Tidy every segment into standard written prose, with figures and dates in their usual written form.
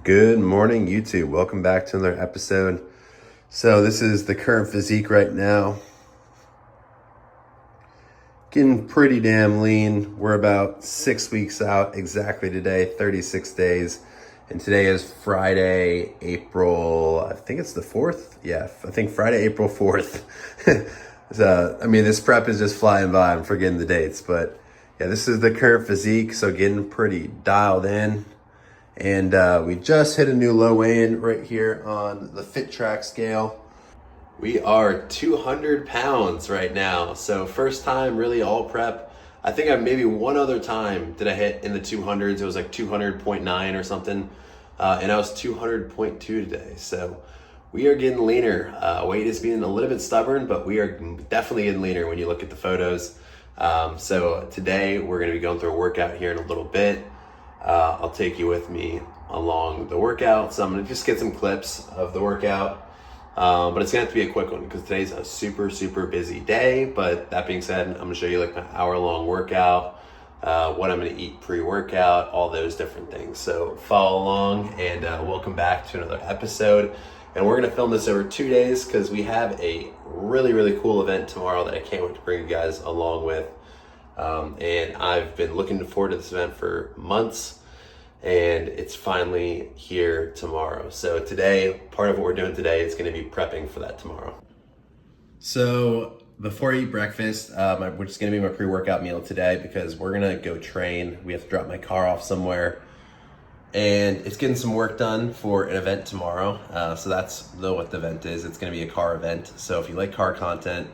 Good morning, YouTube. Welcome back to another episode. So this is the current physique right now. Getting pretty damn lean. We're about 6 weeks out exactly today, 36 days. And today is Friday, I think it's the 4th. Yeah, I think Friday, April 4th. So, this prep is just flying by. I'm forgetting the dates. But yeah, this is the current physique. So getting pretty dialed in. And we just hit a new low end right here on the Fit Track scale. We are 200 pounds right now. So first time really all prep. I think maybe one other time did I hit in the 200s. It was like 200.9 or something. And I was 200.2 today. So we are getting leaner. Weight is being a little bit stubborn, but we are definitely getting leaner when you look at the photos. So today we're gonna be going through a workout here in a little bit. I'll take you with me along the workout. So I'm gonna just get some clips of the workout, but it's gonna have to be a quick one because today's a super busy day. But that being said, I'm gonna show you like my hour-long workout, what I'm gonna eat pre-workout, all those different things. So follow along and welcome back to another episode. And we're gonna film this over 2 days because we have a really cool event tomorrow that I can't wait to bring you guys along with. And I've been looking forward to this event for months, and it's finally here tomorrow. So today, part of what we're doing today is going to be prepping for that tomorrow. So before I eat breakfast, which is going to be my pre-workout meal today, because we're going to go train. We have to drop my car off somewhere, and it's getting some work done for an event tomorrow. So that's what the event is. It's going to be a car event. So if you like car content,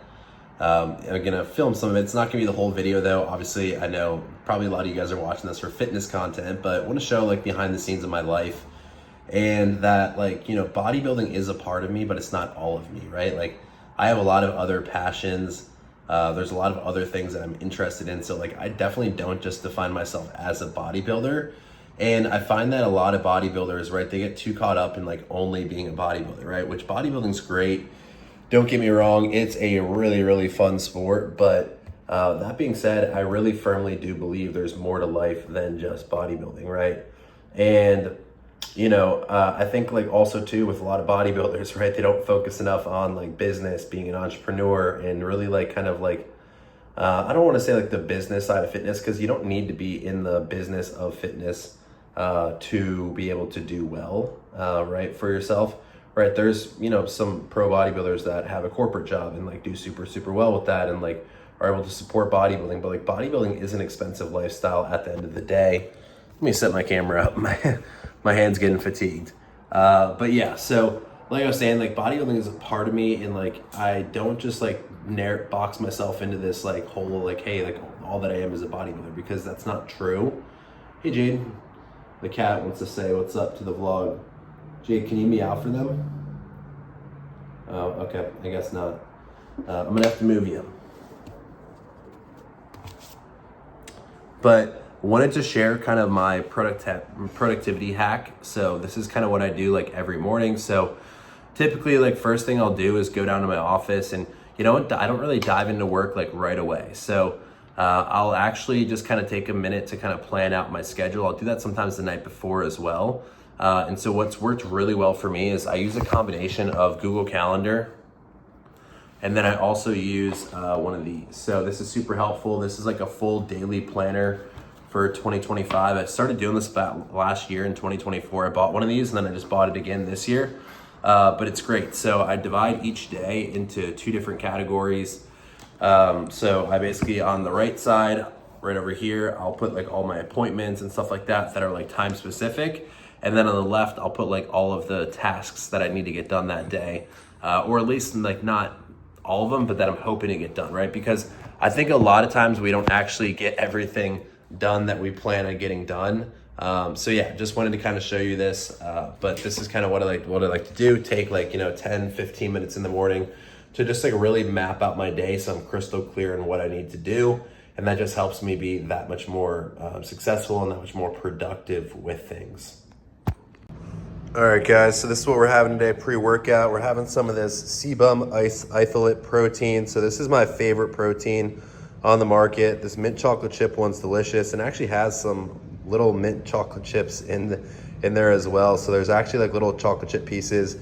I'm gonna film some of it. It's not gonna be the whole video though. Obviously, I know probably a lot of you guys are watching this for fitness content, but I want to show like behind the scenes of my life, and that bodybuilding is a part of me, but it's not all of me, right? Like I have a lot of other passions. There's a lot of other things that I'm interested in. So like I definitely don't just define myself as a bodybuilder. And I find that a lot of bodybuilders, right, they get too caught up in like only being a bodybuilder, right? Which bodybuilding's great. Don't get me wrong, it's a really fun sport, but that being said, I really firmly do believe there's more to life than just bodybuilding, right? And, I think like also too with a lot of bodybuilders, right, they don't focus enough on like business, being an entrepreneur, and really like kind of like, I don't want to say like the business side of fitness, because you don't need to be in the business of fitness to be able to do well, right, for yourself. Right, there's some pro bodybuilders that have a corporate job and like do super well with that and like are able to support bodybuilding, but like bodybuilding is an expensive lifestyle at the end of the day. Let me set my camera up. My hand's getting fatigued. But yeah, so like I was saying, like bodybuilding is a part of me, and like I don't just like box myself into this like whole like, hey, like all that I am is a bodybuilder, because that's not true. Hey Jade, the cat wants to say what's up to the vlog. Jade, can you meow for them? Oh, okay, I guess not. I'm gonna have to move you. But wanted to share kind of my productivity hack. So this is kind of what I do like every morning. So typically like first thing I'll do is go down to my office, and I don't really dive into work like right away. So I'll actually just kind of take a minute to kind of plan out my schedule. I'll do that sometimes the night before as well. And so what's worked really well for me is I use a combination of Google Calendar, and then I also use one of these. So this is super helpful. This is like a full daily planner for 2025. I started doing this about last year in 2024. I bought one of these and then I just bought it again this year. But it's great. So I divide each day into 2 different categories. So I basically, on the right side, right over here, I'll put like all my appointments and stuff like that are like time specific. And then on the left, I'll put like all of the tasks that I need to get done that day, or at least like not all of them, but that I'm hoping to get done, right? Because I think a lot of times we don't actually get everything done that we plan on getting done. So yeah, just wanted to kind of show you this, but this is kind of what I like to do. Take like, 10, 15 minutes in the morning to just like really map out my day so I'm crystal clear on what I need to do. And that just helps me be that much more successful and that much more productive with things. All right, guys, so this is what we're having today, pre-workout. We're having some of this Sebum isolate protein. So this is my favorite protein on the market. This mint chocolate chip one's delicious and actually has some little mint chocolate chips in there as well. So there's actually like little chocolate chip pieces,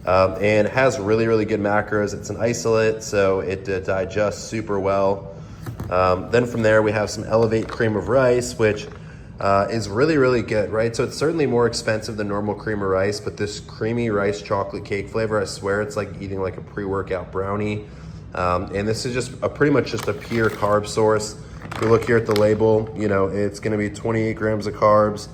and it has really, really good macros. It's an isolate, so it digests super well. Then from there, we have some Elevate cream of rice, which is really, really good, right? So it's certainly more expensive than normal cream of rice, but this creamy rice chocolate cake flavor, I swear it's like eating like a pre-workout brownie. And this is just pretty much just a pure carb source. If you look here at the label, you know, it's gonna be 28 grams of carbs,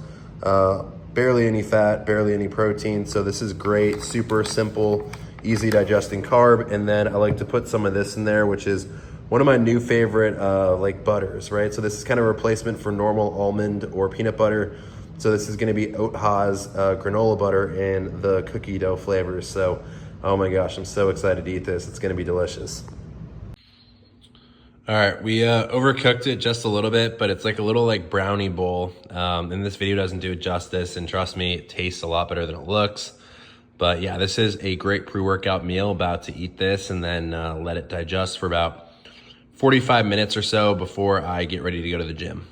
barely any fat, barely any protein. So this is great, super simple, easy digesting carb. And then I like to put some of this in there, which is one of my new favorite like butters, right? So this is kind of a replacement for normal almond or peanut butter. So this is gonna be Oat Ha's granola butter and the cookie dough flavors. So, oh my gosh, I'm so excited to eat this. It's gonna be delicious. All right, we overcooked it just a little bit, but it's like a little like brownie bowl. And this video doesn't do it justice, and trust me, it tastes a lot better than it looks. But yeah, this is a great pre-workout meal. About to eat this and then let it digest for about 45 minutes or so before I get ready to go to the gym.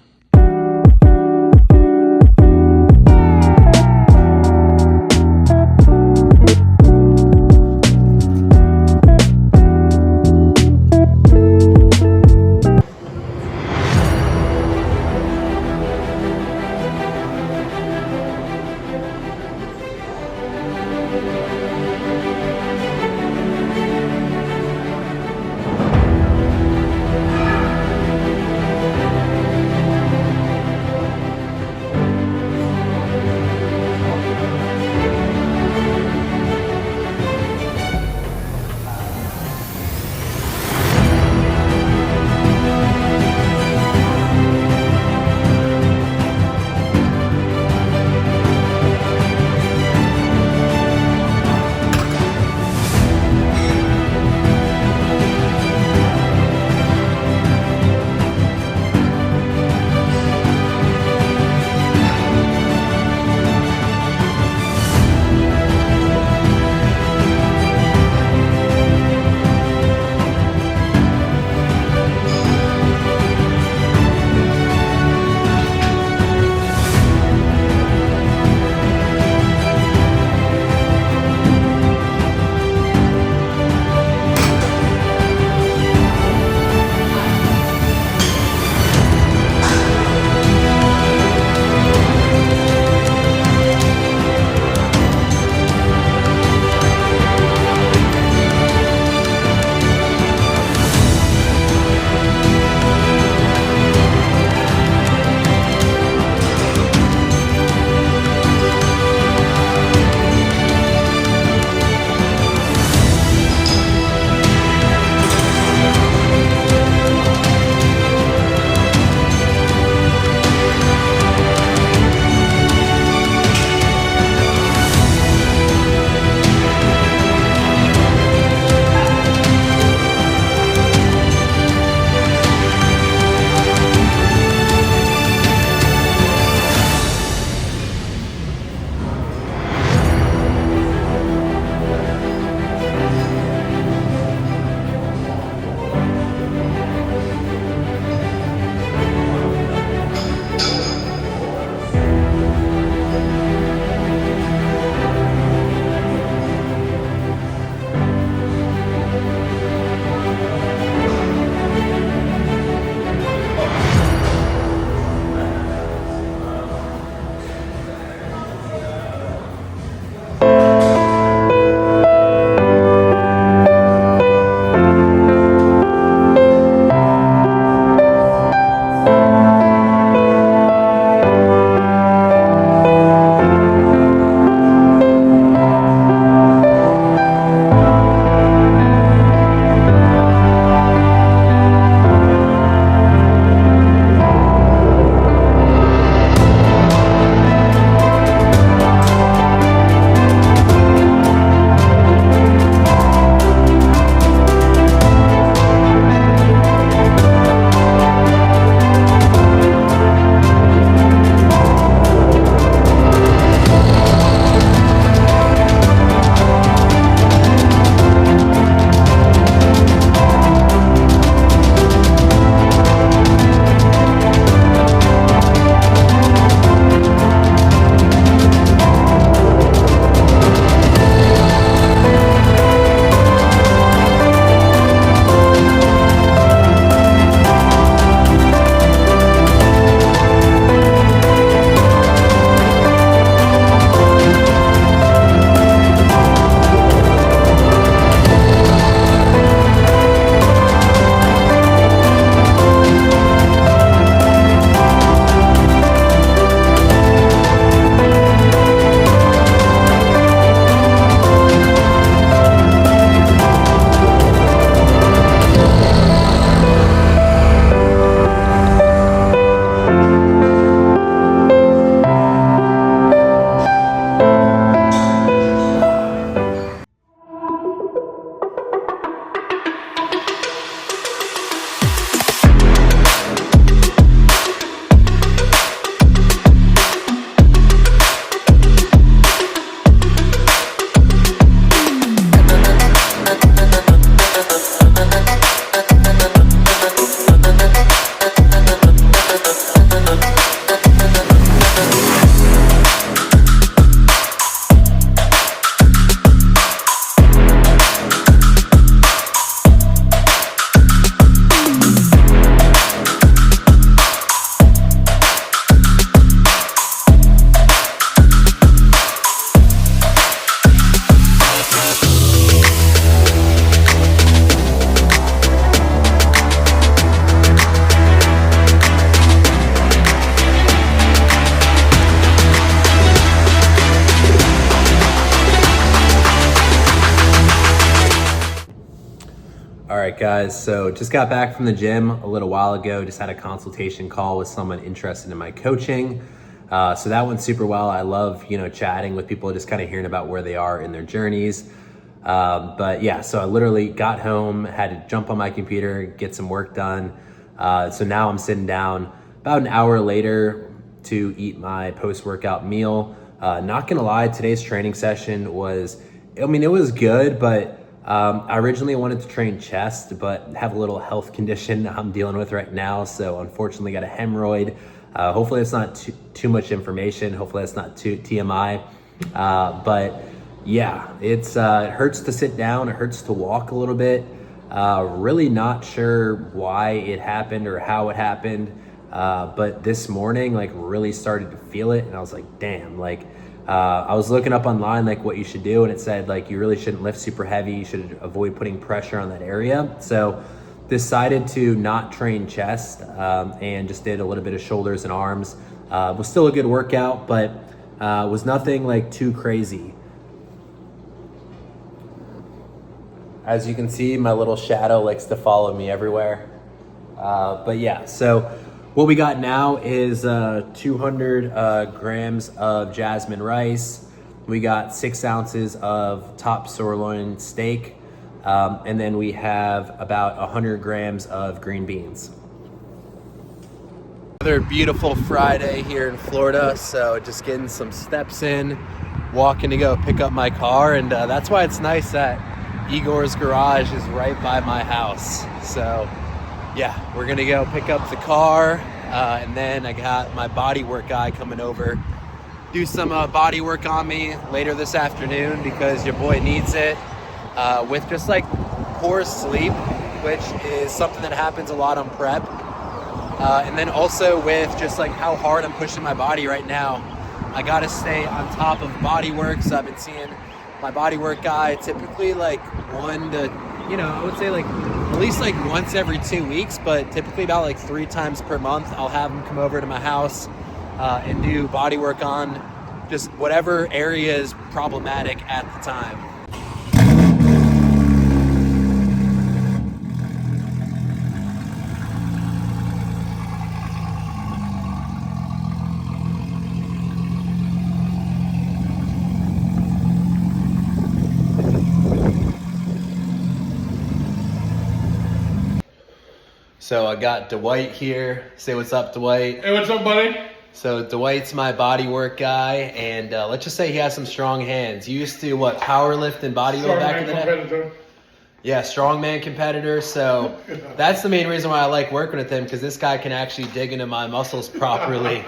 right, guys, so just got back from the gym a little while ago. Just had a consultation call with someone interested in my coaching. So that went super well. I love, chatting with people, just kind of hearing about where they are in their journeys. But yeah, so I literally got home, had to jump on my computer, get some work done. So now I'm sitting down about an hour later to eat my post-workout meal. Not gonna lie, today's training session was, it was good, but I originally wanted to train chest, but have a little health condition I'm dealing with right now. So unfortunately got a hemorrhoid. Hopefully it's not too much information. Hopefully it's not too TMI. But yeah, it hurts to sit down. It hurts to walk a little bit. Really not sure why it happened or how it happened. But this morning, really started to feel it. And I was like, damn, I was looking up online, what you should do. And it said, you really shouldn't lift super heavy. You should avoid putting pressure on that area. So decided to not train chest, and just did a little bit of shoulders and arms. Was still a good workout, but, was nothing too crazy. As you can see, my little shadow likes to follow me everywhere. But yeah, so what we got now is 200 grams of jasmine rice. We got 6 ounces of top sirloin steak. And then we have about 100 grams of green beans. Another beautiful Friday here in Florida. So just getting some steps in, walking to go pick up my car. And that's why it's nice that Igor's garage is right by my house. So yeah, we're gonna go pick up the car, and then I got my body work guy coming over, do some body work on me later this afternoon because your boy needs it, with just poor sleep, which is something that happens a lot on prep, and then also with just how hard I'm pushing my body right now. I gotta stay on top of body work, so I've been seeing my body work guy typically one to, I would say at least once every 2 weeks, but typically about 3 times per month. I'll have him come over to my house and do body work on just whatever area is problematic at the time. So I got Dwight here. Say what's up, Dwight. Hey, what's up, buddy? So Dwight's my body work guy, and let's just say he has some strong hands. You used to, power lift and bodybuild back in the day? Yeah, strongman competitor. So that's the main reason why I like working with him, because this guy can actually dig into my muscles properly,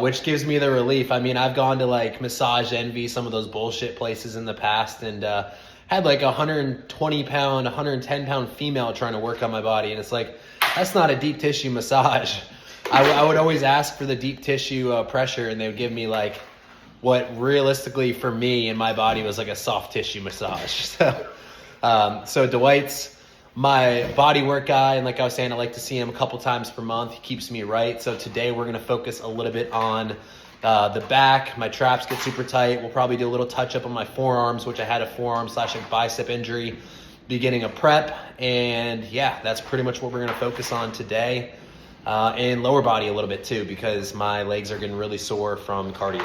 which gives me the relief. I've gone to Massage Envy, some of those bullshit places in the past, and had 120 pound, 110 pound female trying to work on my body. And it's that's not a deep tissue massage. I would always ask for the deep tissue pressure, and they would give me what realistically for me and my body was a soft tissue massage. So Dwight's my body work guy. And like I was saying, I like to see him a couple times per month. He keeps me right. So today we're going to focus a little bit on the back. My traps get super tight. We'll probably do a little touch up on my forearms, which I had a forearm/bicep injury beginning of prep. And yeah, that's pretty much what we're going to focus on today. And lower body a little bit too, because my legs are getting really sore from cardio.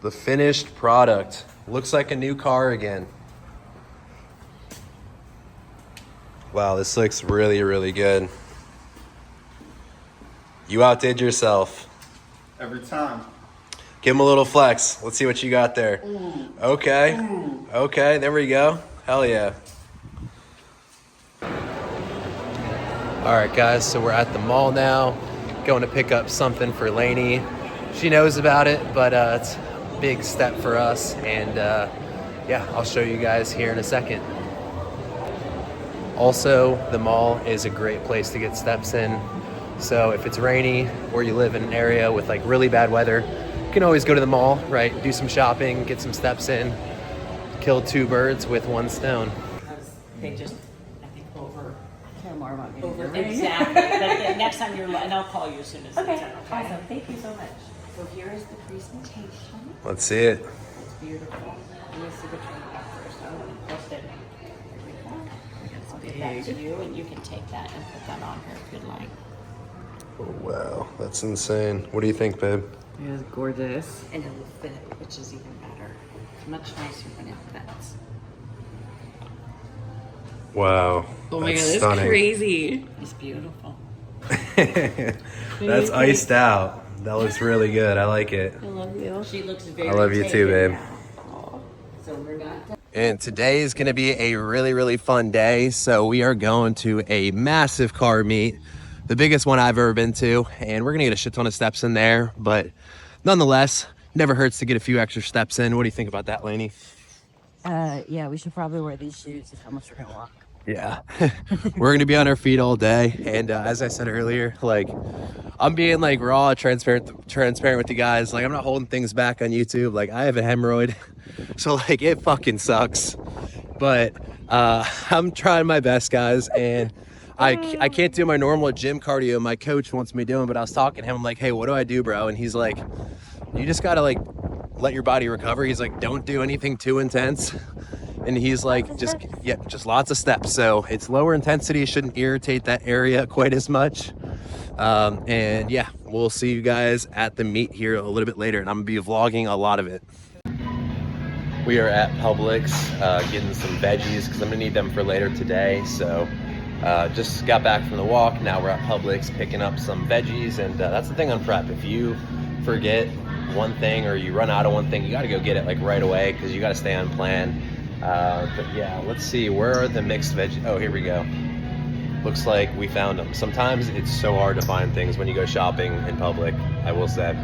The finished product looks like a new car again. Wow, this looks really, really good. You outdid yourself. Every time. Give him a little flex. Let's see what you got there. Ooh. Okay. Ooh. Okay, there we go. Hell yeah. All right, guys, so we're at the mall now. Going to pick up something for Lainey. She knows about it, but it's a big step for us. And yeah, I'll show you guys here in a second. Also, the mall is a great place to get steps in. So if it's rainy or you live in an area with like really bad weather, you can always go to the mall, right? Do some shopping, get some steps in, kill two birds with one stone. They just, I think, over on your and I'll call you as soon as it's done. Okay, awesome. Thank you so much. So here is the presentation. Let's see it. It's beautiful. Let me see which one you got first. I want to post it. Here we go. I'll give that to you, and you can take that and put that on here if you'd like. Oh, wow, that's insane. What do you think, babe? It is gorgeous. And it will fit, which is even better. It's much nicer when it fits. Wow. Oh my god, that's stunning. crazy. It's beautiful. That's iced out. That looks really good. I like it. I love you. She looks very I love you too, babe. So we're not done. And today is going to be a really, really fun day. So we are going to a massive car meet, the biggest one I've ever been to. And we're going to get a shit ton of steps in there. But nonetheless, never hurts to get a few extra steps in. What do you think about that, Lainey? Yeah, we should probably wear these shoes if how much we're gonna walk. Yeah, we're gonna be on our feet all day, and as I said earlier, like I'm being like raw, transparent with you guys. Like I'm not holding things back on YouTube. Like I have a hemorrhoid, so like it fucking sucks, but I'm trying my best, guys, and I can't do my normal gym cardio my coach wants me doing. But I was talking to him, I'm like, hey, what do I do, bro? And he's like, you just gotta like let your body recover. He's like, don't do anything too intense. And he's like, just lots of steps. So it's lower intensity, shouldn't irritate that area quite as much. And yeah, we'll see you guys at the meet here a little bit later. And I'm gonna be vlogging a lot of it. We are at Publix, getting some veggies because I'm gonna need them for later today. So just got back from the walk. Now we're at Publix picking up some veggies. And that's the thing on prep. If you forget one thing or you run out of one thing, you gotta go get it like right away because you gotta stay on plan. But yeah, let's see, where are the mixed veg? Oh, here we go. Looks like we found them. Sometimes it's so hard to find things when you go shopping in public, I will say.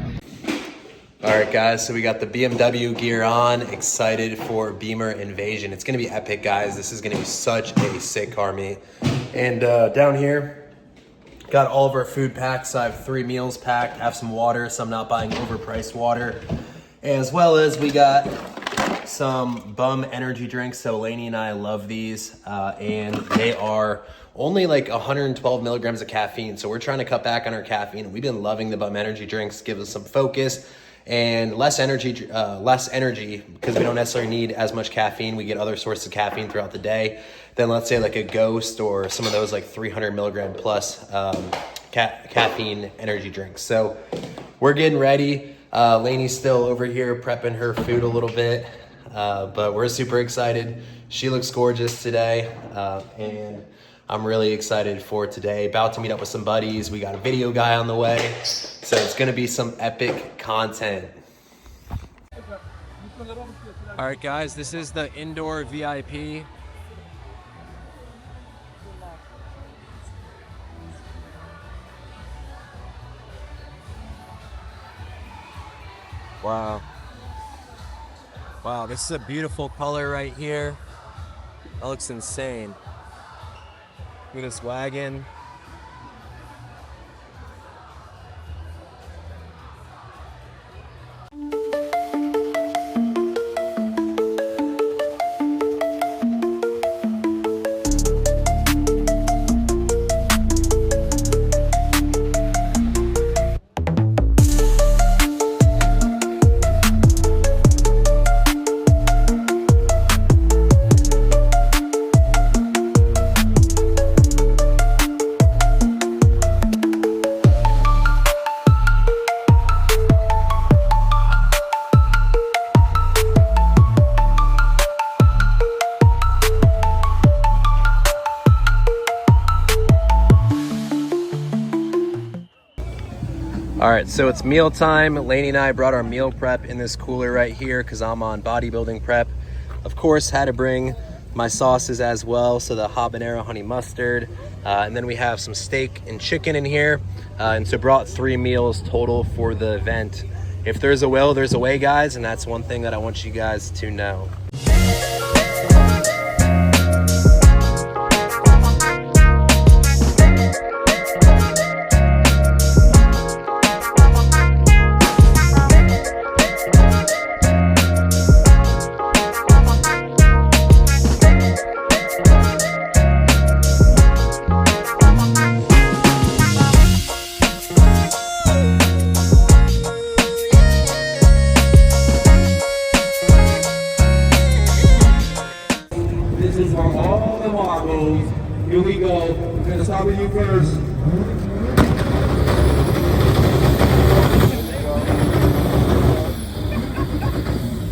All right, guys, so we got the BMW gear on. Excited for Bimmer Invasion. It's gonna be epic, guys. This is gonna be such a sick car meet. And down here, got all of our food packed. So I have 3 meals packed, have some water, so I'm not buying overpriced water. As well as we got some Bum energy drinks. So Lainey and I love these, and they are only like 112 milligrams of caffeine. So we're trying to cut back on our caffeine. We've been loving the Bum energy drinks. Give us some focus and less energy because we don't necessarily need as much caffeine. We get other sources of caffeine throughout the day than let's say like a Ghost or some of those like 300 milligram plus caffeine energy drinks. So we're getting ready. Lainey's still over here prepping her food a little bit. But we're super excited. She looks gorgeous today, and I'm really excited for today. About to meet up with some buddies. We got a video guy on the way, so it's gonna be some epic content. All right, guys, this is the indoor VIP. Wow. Wow, this is a beautiful color right here. That looks insane. Look at this wagon. All right, so it's meal time. Lainey and I brought our meal prep in this cooler right here because I'm on bodybuilding prep. Of course, had to bring my sauces as well. So the habanero honey mustard, and then we have some steak and chicken in here. And so brought 3 meals total for the event. If there's a will, there's a way, guys. And that's one thing that I want you guys to know. pose. Here we go. We're gonna start with you first.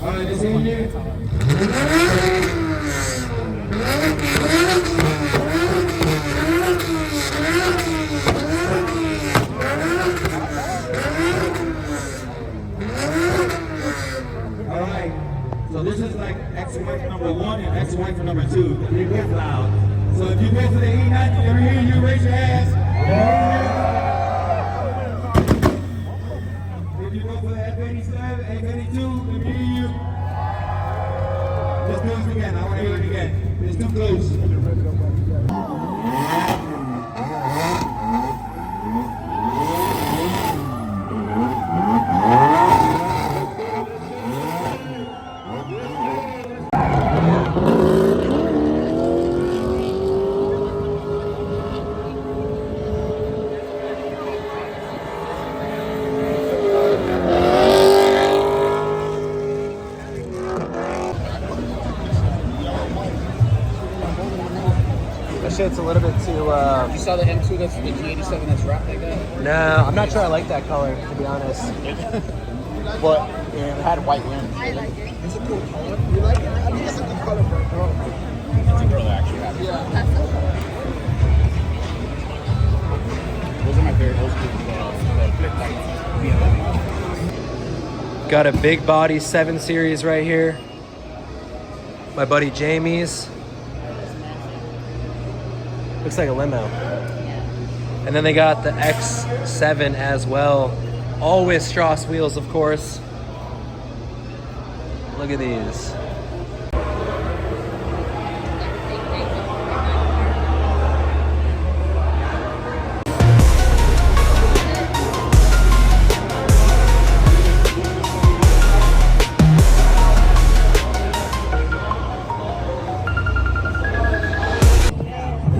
All right, let's hear you. All right. So this is like excellent for number 1 and excellent for number 2. They're both loud. So if you go for the E90, let me hear you. Raise your hands. If you go for the F87, F82, let me hear you. Just do it again. I want to hear it again. It's too close. That shit's a little bit too. You saw the M2 that's the G87 that's wrapped like that? No, I'm not sure I like that color, to be honest. But it had white rims. I like it. It's a cool color. You like it? I mean, it's a good color for a girl. It's a girl that actually has it. Yeah. That's so cool. Those are my favorite old school flip types. Got a big body 7 Series right here. My buddy Jamie's. Looks like a limo. And then they got the X7 as well. All with Strauss wheels, of course. Look at these.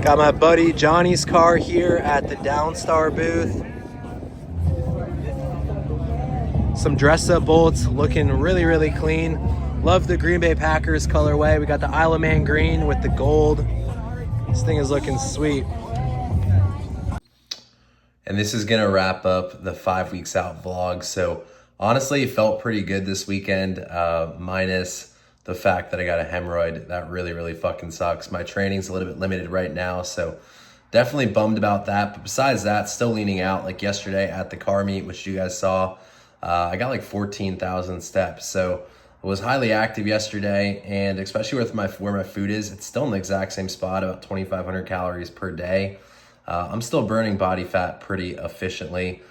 Got my buddy Johnny's car here at the Downstar booth. Some dressed up bolts, looking really, really clean. Love the Green Bay Packers colorway. We got the Isle of Man green with the gold. This thing is looking sweet. And this is gonna wrap up the 5 weeks out vlog. So honestly, it felt pretty good this weekend, minus the fact that I got a hemorrhoid. That really, really fucking sucks. My training's a little bit limited right now, so definitely bummed about that. But besides that, still leaning out. Like yesterday at the car meet, which you guys saw, I got like 14,000 steps. So I was highly active yesterday, and especially with where my food is, it's still in the exact same spot, about 2,500 calories per day. I'm still burning body fat pretty efficiently.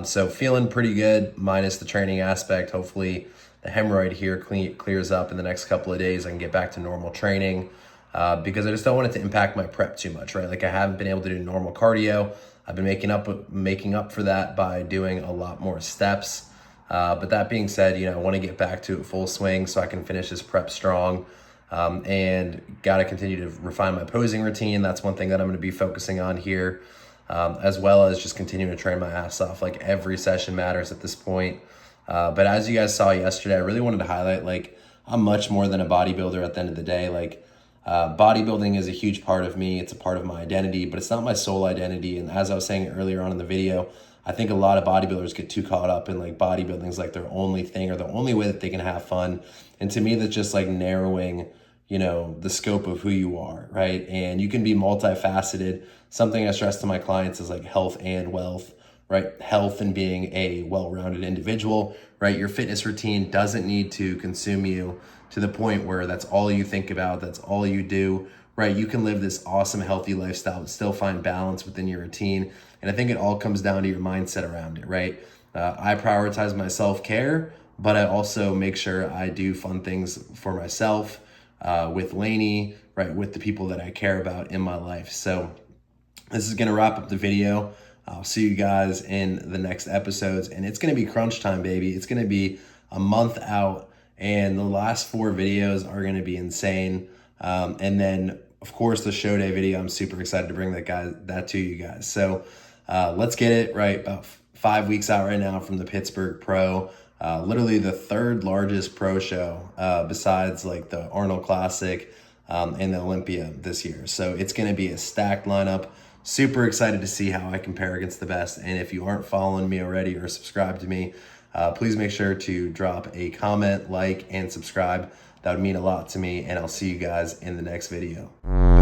So feeling pretty good, minus the training aspect. Hopefully the hemorrhoid here clears up in the next couple of days. I can get back to normal training because I just don't want it to impact my prep too much, right? Like I haven't been able to do normal cardio. I've been making up for that by doing a lot more steps. But that being said, you know, I want to get back to it full swing so I can finish this prep strong. And got to continue to refine my posing routine. That's one thing that I'm going to be focusing on here, as well as just continuing to train my ass off. Like every session matters at this point. But as you guys saw yesterday, I really wanted to highlight, like, I'm much more than a bodybuilder at the end of the day. Like, bodybuilding is a huge part of me. It's a part of my identity, but it's not my sole identity. And as I was saying earlier on in the video, I think a lot of bodybuilders get too caught up in like bodybuilding is like their only thing or the only way that they can have fun. And to me, that's just like narrowing, you know, the scope of who you are, right? And you can be multifaceted. Something I stress to my clients is like health and wealth, right? Health and being a well-rounded individual, right? Your fitness routine doesn't need to consume you to the point where that's all you think about, that's all you do, right? You can live this awesome, healthy lifestyle, but still find balance within your routine. And I think it all comes down to your mindset around it, right? I prioritize my self-care, but I also make sure I do fun things for myself, with Lainey, right? With the people that I care about in my life. So this is gonna wrap up the video. I'll see you guys in the next episodes, and it's gonna be crunch time, baby. It's gonna be a month out, and the last 4 videos are gonna be insane. And then, of course, the show day video, I'm super excited to bring that to you guys. So let's get it right. About 5 weeks out right now from the Pittsburgh Pro, literally the 3rd largest pro show besides like the Arnold Classic, in the Olympia this year. So it's going to be a stacked lineup. Super excited to see how I compare against the best. And if you aren't following me already or subscribed to me, please make sure to drop a comment, like, and subscribe. That would mean a lot to me, and I'll see you guys in the next video.